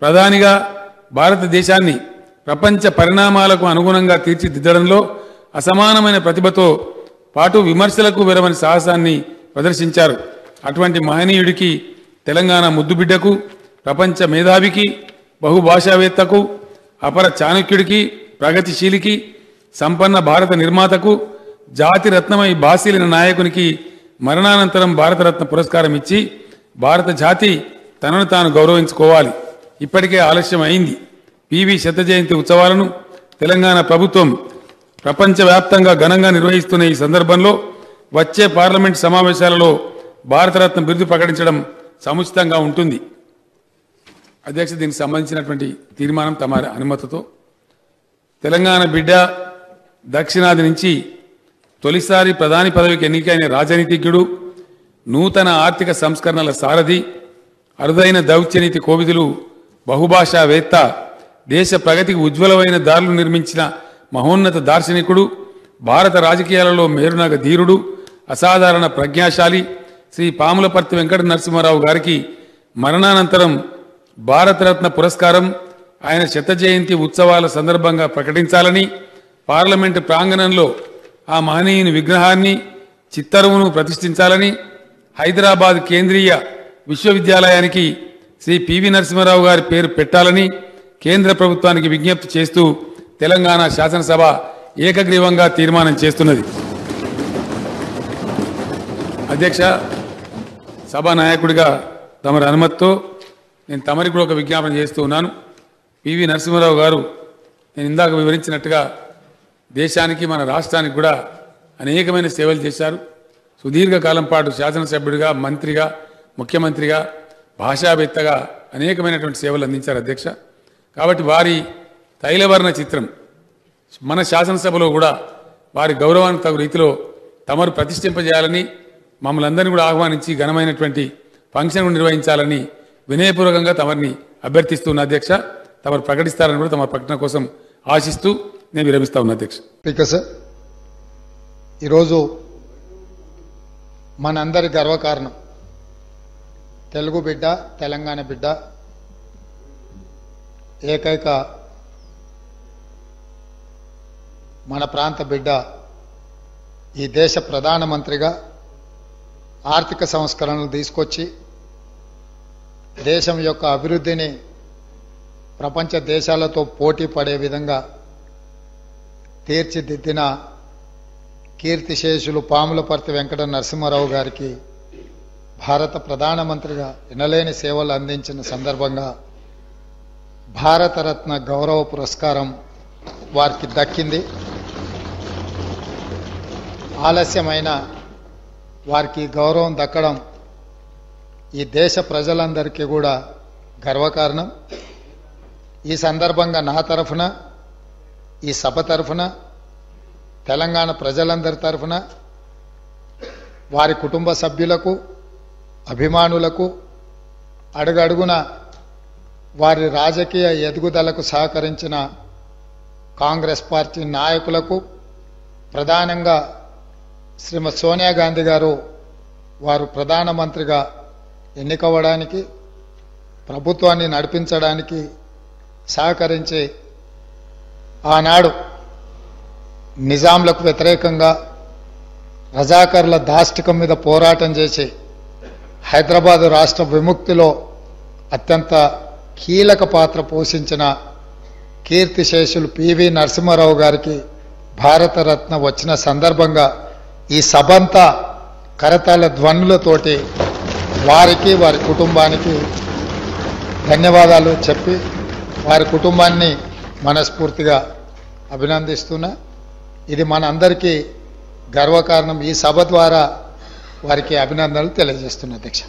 ప్రధానిగా భారతదేశాన్ని ప్రపంచ పరిణామాలకు అనుగుణంగా తీర్చిదిద్దడంలో అసమానమైన ప్రతిభతో పాటు విమర్శలకు విరవని సాహసాన్ని ప్రదర్శించారు. అటువంటి మహనీయుడికి, తెలంగాణ ముద్దుబిడ్డకు, ప్రపంచ మేధావికి, బహుభాషావేత్తకు, అపర చాణక్యుడికి, ప్రగతిశీలికి, సంపన్న భారత నిర్మాతకు, జాతి రత్నమై బాసిలిన నాయకునికి మరణానంతరం భారతరత్న పురస్కారం ఇచ్చి భారత జాతి తనను తాను గౌరవించుకోవాలి. ఇప్పటికే ఆలస్యం అయింది. పివి శత జయంతి ఉత్సవాలను తెలంగాణ ప్రభుత్వం ప్రపంచవ్యాప్తంగా ఘనంగా నిర్వహిస్తున్న ఈ సందర్భంలో వచ్చే పార్లమెంట్ సమావేశాలలో భారతరత్న బిరుదు ప్రకటించడం సముచితంగా ఉంటుంది. అధ్యక్ష, దీనికి సంబంధించినటువంటి తీర్మానం తమ అనుమతితో తెలంగాణ బిడ్డ, దక్షిణాది నుంచి తొలిసారి ప్రధాని పదవికి ఎన్నికైన రాజనీతిజ్ఞుడు, నూతన ఆర్థిక సంస్కరణల సారథి, అరుదైన దౌత్యనీతి కోవిదులు, బహుభాషావేత్త, దేశ ప్రగతికి ఉజ్వలమైన దారులు నిర్మించిన మహోన్నత దార్శనికుడు, భారత రాజకీయాలలో మేరునగ ధీరుడు, అసాధారణ ప్రజ్ఞాశాలి శ్రీ పాములపర్తి వెంకట నరసింహారావు గారికి మరణానంతరం భారతరత్న పురస్కారం ఆయన శత జయంతి ఉత్సవాల సందర్భంగా ప్రకటించాలని, పార్లమెంటు ప్రాంగణంలో ఆ మహనీయుని విగ్రహాన్ని, చిత్తరువును ప్రతిష్ఠించాలని, హైదరాబాద్ కేంద్రీయ విశ్వవిద్యాలయానికి శ్రీ పివి నరసింహారావు గారి పేరు పెట్టాలని కేంద్ర ప్రభుత్వానికి విజ్ఞప్తి చేస్తూ తెలంగాణ శాసనసభ ఏకగ్రీవంగా తీర్మానం చేస్తున్నది. అధ్యక్ష, సభా నాయకుడిగా తమరి అనుమతితో నేను తమరికి కూడా ఒక విజ్ఞాపన చేస్తూ ఉన్నాను. పివి నరసింహారావు గారు నేను ఇందాక వివరించినట్టుగా దేశానికి, మన రాష్ట్రానికి కూడా అనేకమైన సేవలు చేశారు. సుదీర్ఘకాలం పాటు శాసనసభ్యుడిగా, మంత్రిగా, ముఖ్యమంత్రిగా, భాషావేత్తగా అనేకమైనటువంటి సేవలు అందించారు అధ్యక్ష. కాబట్టి వారి తైలవర్ణ చిత్రం మన శాసనసభలో కూడా వారి గౌరవానికి తగు రీతిలో తమరు ప్రతిష్ఠింపజేయాలని, మమ్మల్ని అందరినీ కూడా ఆహ్వానించి ఘనమైనటువంటి ఫంక్షన్ నిర్వహించాలని వినయపూర్వకంగా తమరిని అభ్యర్థిస్తున్న అధ్యక్ష. తమరు ప్రకటిస్తారని కూడా తమ ప్రకటన కోసం ఆశిస్తూ నేను విరమిస్తా ఉన్నా అధ్యక్ష. స్పీకర్ సార్, ఈరోజు మనందరి గర్వకారణం తెలుగు బిడ్డ, తెలంగాణ బిడ్డ, ఏకైక మన ప్రాంత బిడ్డ ఈ దేశ ప్రధానమంత్రిగా ఆర్థిక సంస్కరణలు తీసుకొచ్చి దేశం యొక్క అభివృద్ధిని ప్రపంచ దేశాలతో పోటీ పడే విధంగా తీర్చిదిద్దిన కీర్తిశేషులు పాములపర్తి వెంకట నరసింహారావు గారికి భారత ప్రధానమంత్రిగా ఎనలేని సేవలు అందించిన సందర్భంగా భారతరత్న గౌరవ పురస్కారం వారికి దక్కింది. ఆలస్యమైన వారికి గౌరవం దక్కడం ఈ దేశ ప్రజలందరికీ కూడా గర్వకారణం. ఈ సందర్భంగా నా తరఫున, ఈ సభ తరఫున, తెలంగాణ ప్రజలందరి తరఫున వారి కుటుంబ సభ్యులకు, అభిమానులకు, అడుగడుగున వారి రాజకీయ ఎదుగుదలకు సహకరించిన కాంగ్రెస్ పార్టీ నాయకులకు, ప్రధానంగా శ్రీమతి సోనియా గాంధీ గారు వారు ప్రధానమంత్రిగా ఎన్నికవ్వడానికి, ప్రభుత్వాన్ని నడిపించడానికి సహకరించి ఆనాడు నిజాంలకు వ్యతిరేకంగా రజాకర్ల దాష్టికం మీద పోరాటం చేసి హైదరాబాద్ రాష్ట్ర విముక్తిలో అత్యంత కీలక పాత్ర పోషించిన కీర్తిశేషులు పివి నరసింహారావు గారికి భారతరత్న వచ్చిన సందర్భంగా ఈ సభంతా కరతాళ ధ్వనులతోటి వారికి, వారి కుటుంబానికి ధన్యవాదాలు చెప్పి వారి కుటుంబాన్ని మనస్ఫూర్తిగా అభినందిస్తున్నా. ఇది మనందరికీ గర్వకారణం. ఈ సభ ద్వారా వారికి అభినందనలు తెలియజేస్తున్నా అధ్యక్ష.